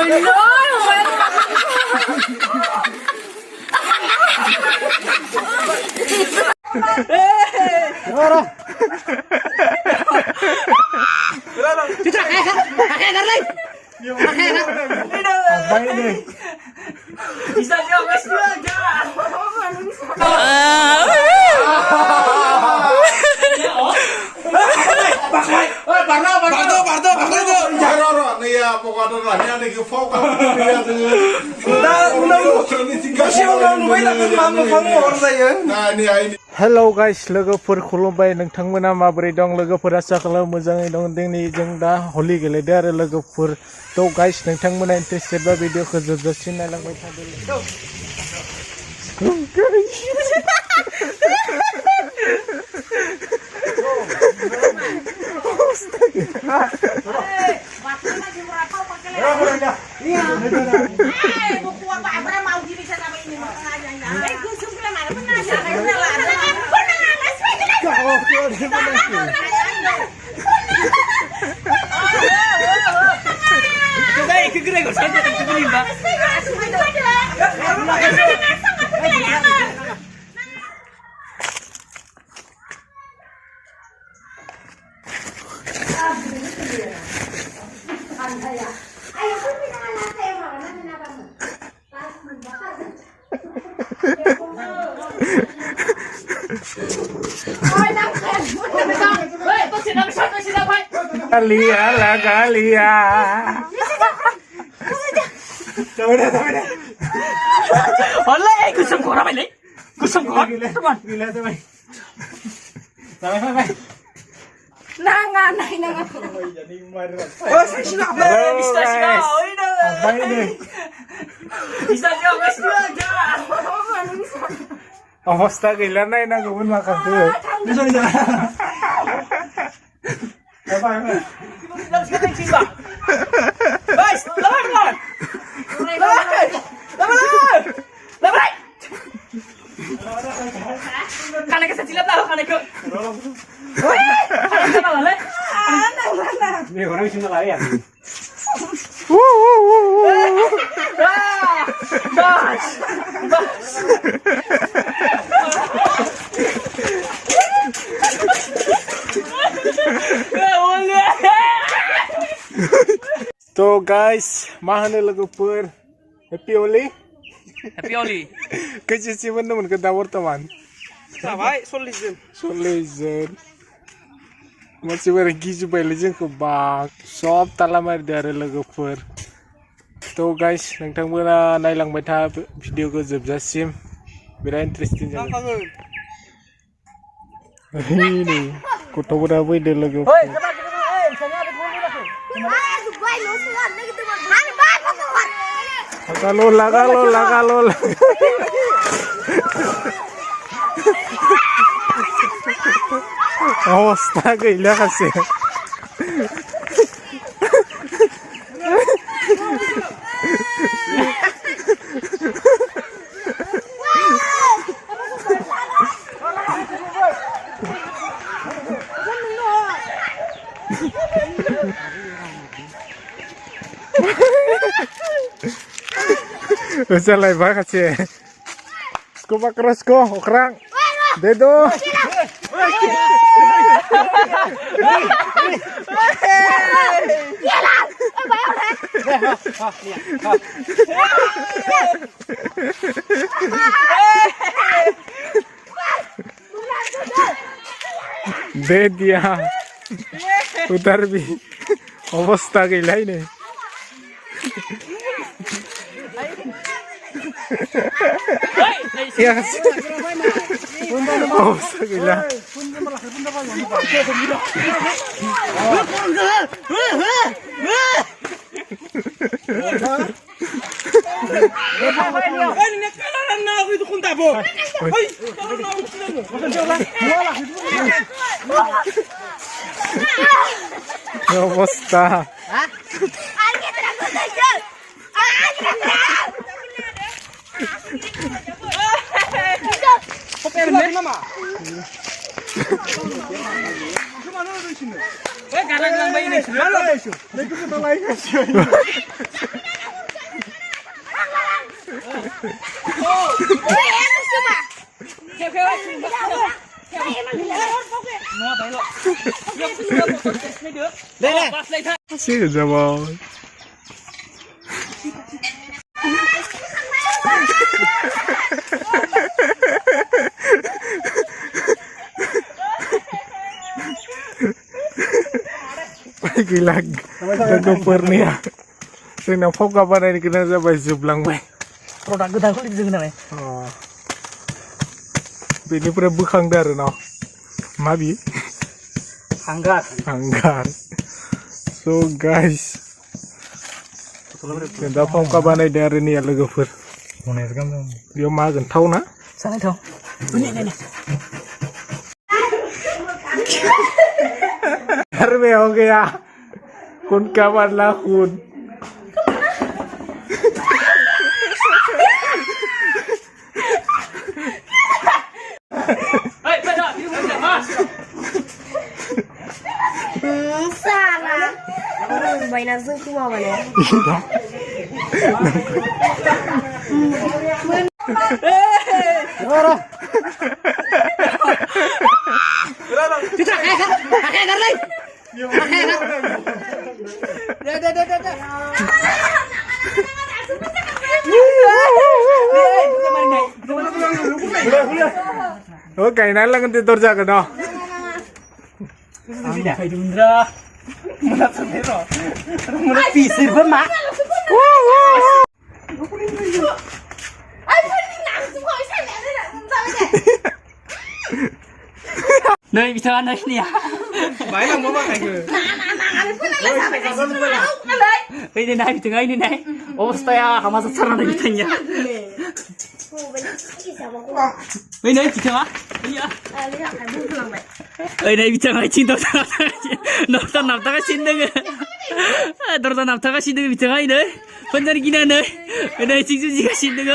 Bisa guys Hello guys, लोगोफोर खुलुमबाय नोंथांमोना माबोरै दं लोगोफोर आसा खालामो मोजाङै दं दिनै जों दा होलि गेलेदो आरो लोगोफोर तो गाइस नोंथांमोना इन्टारेस्टेड बा भिडिअखौ जोबजासिम नायलांबाय थादो Galia lah Galia. Oleh kusum kau ramai leh. Kusum kau. Teman. Sampai. Nangan. Oh, sila. Bisa sila. Apa ini? Bisa sila guys aja. Avasta gila na ina gawin makan tuh. Bisa. Apa? Lang sila ng simba. Guys, lawan. Lawan. Kana ka sa sila tahu kana ko. Kana ka lah. Ni orang sini lari ya. Bas. तो guys, mahal लोगोफोर Happy Holi. Happy Holi. Kecil sih teman ke dawar teman. Sampai solizen. Masih pergi coba legend ke bak. Sob talamar dari लोगोफोर. तो guys, नोंथांमोना नायलांबाय था भिडिअखौ जोबजासिम बिराद इन्टारेस्टिं जागोन। ini गथ'फोरा फैदो लोगोफोर। Lagalo. Awas gila kasi. Usalay ba kasi? Sko pa cross ko, okrang. Dedo. दे दिया उधर भी अवस्था गई नहीं ya अवस्था गई অবস্থা sih jawab. Gila, logofer nih ya. Saya nampak kabar ini kena sampai jublang bay. Produk gedang kulit jeung namanya. Oh. Ini pernah bukang dar no. Mabi. Hanggar. Hanggar. So guys. Kita pom kabar ini dari ini ya logofer. Mana itu kan? Dia makan tahu na? Sana tahu. Ini. Harme ho gaya. Kun kabar lah kun. Salah. Baina zoom tu mau mana? Kita pakai lagi. Oh, kayak nala kan tidur jaga no. Kayak Indra. Mana sendiri? Mana pisir bermak? Nơi bisa ăn đấy nè. Bái là muốn bằng ảnh Đây đây này bisa ini nih. Oh, saya sama secara dari tanya. Đây này bisa mah? Iya. Đây này bisa ngai cinta sama. Nonton naftaga sindeng. Nonton naftaga sindeng bisa ngai deh. Benar gini nih. Đây chính juga sindeng.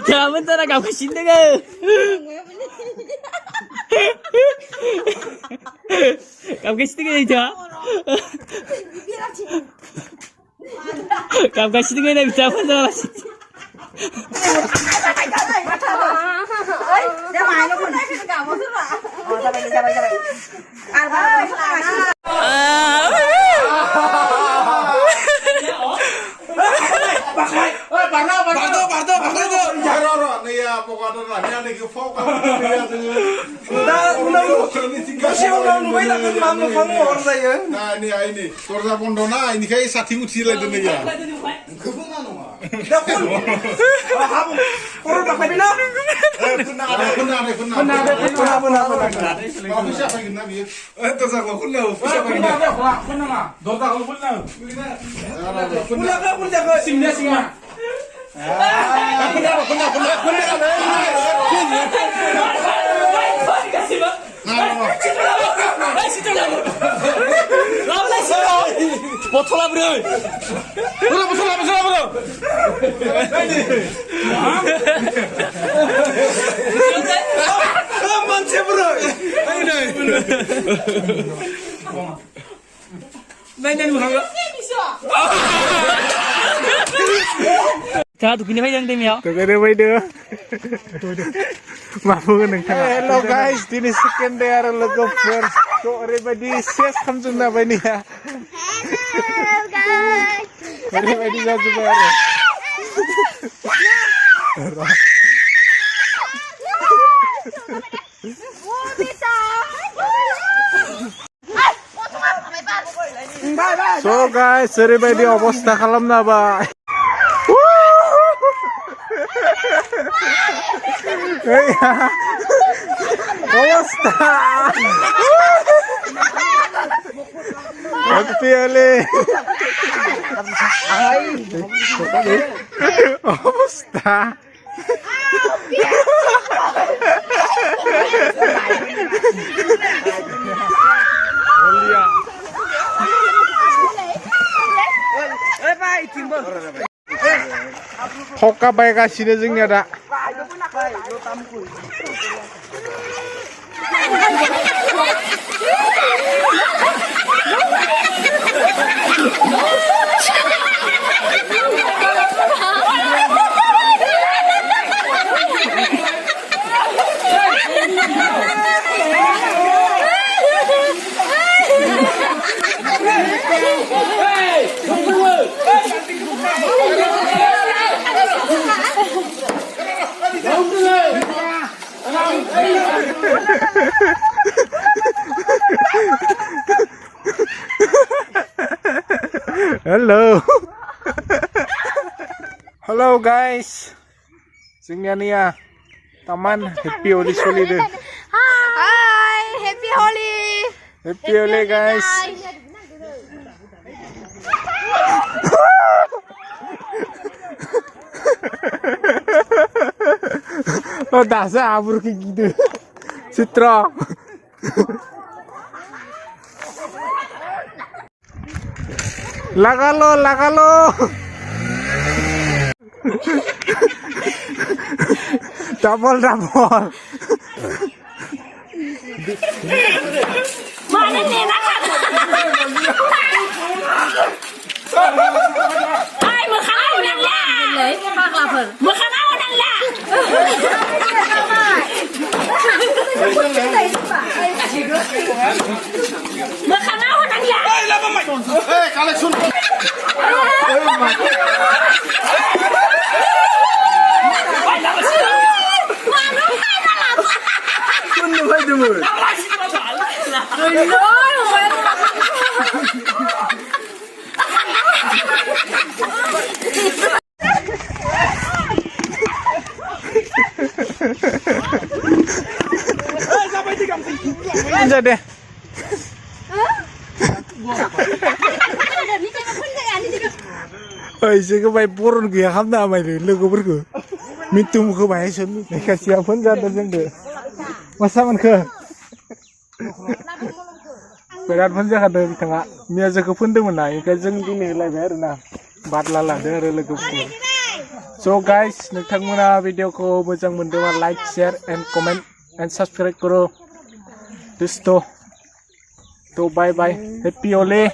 Jangan bentar agak kusin deh. Kamu kasih deh aja. Kamu kasih deh nih bisa apa sih? Nah ini korza pondona ini kayak sati muci lagi nih ya. Botol bro. Jangan tuh gini yang tim ya. Tuh ada video. Mampu kan? Hello guys, ini sekender logofer. So everybody says kamjung na ba niya? Hello guys. Everybody ga zubar. So guys, everybody অবস্থা খালাম না ba. অবস্থা পিয়ালে অবস্থা hokabaigasino जोंनिया दा Halo. Halo guys. जोंनिया नैया taman happy holi सोलिदो. Hi, happy Holi. Happy holi guys. Oh, dasar abur kayak gitu. Citra. Lagalo. Double. Mana nih nak? Hai, makan nang lah. Lấy bác là phở. Makan nang lah. Makan nang lah. Eh, kalian sun. Aja deh. Saya kebaik purun gue ham nama itu logo berku. Mintum kebaik sun. Mereka siapun jatuh jengde. Masa mereka. Berat pun jangan ada di tengah. Mia jaga pun tu mana. Ikan jeng di ni lah biar na. Batlah lah dia logo pun. So guys, nonton mana video ko macam mendema like, share, and comment, and subscribe karo. This to bye bye. Happy Holi.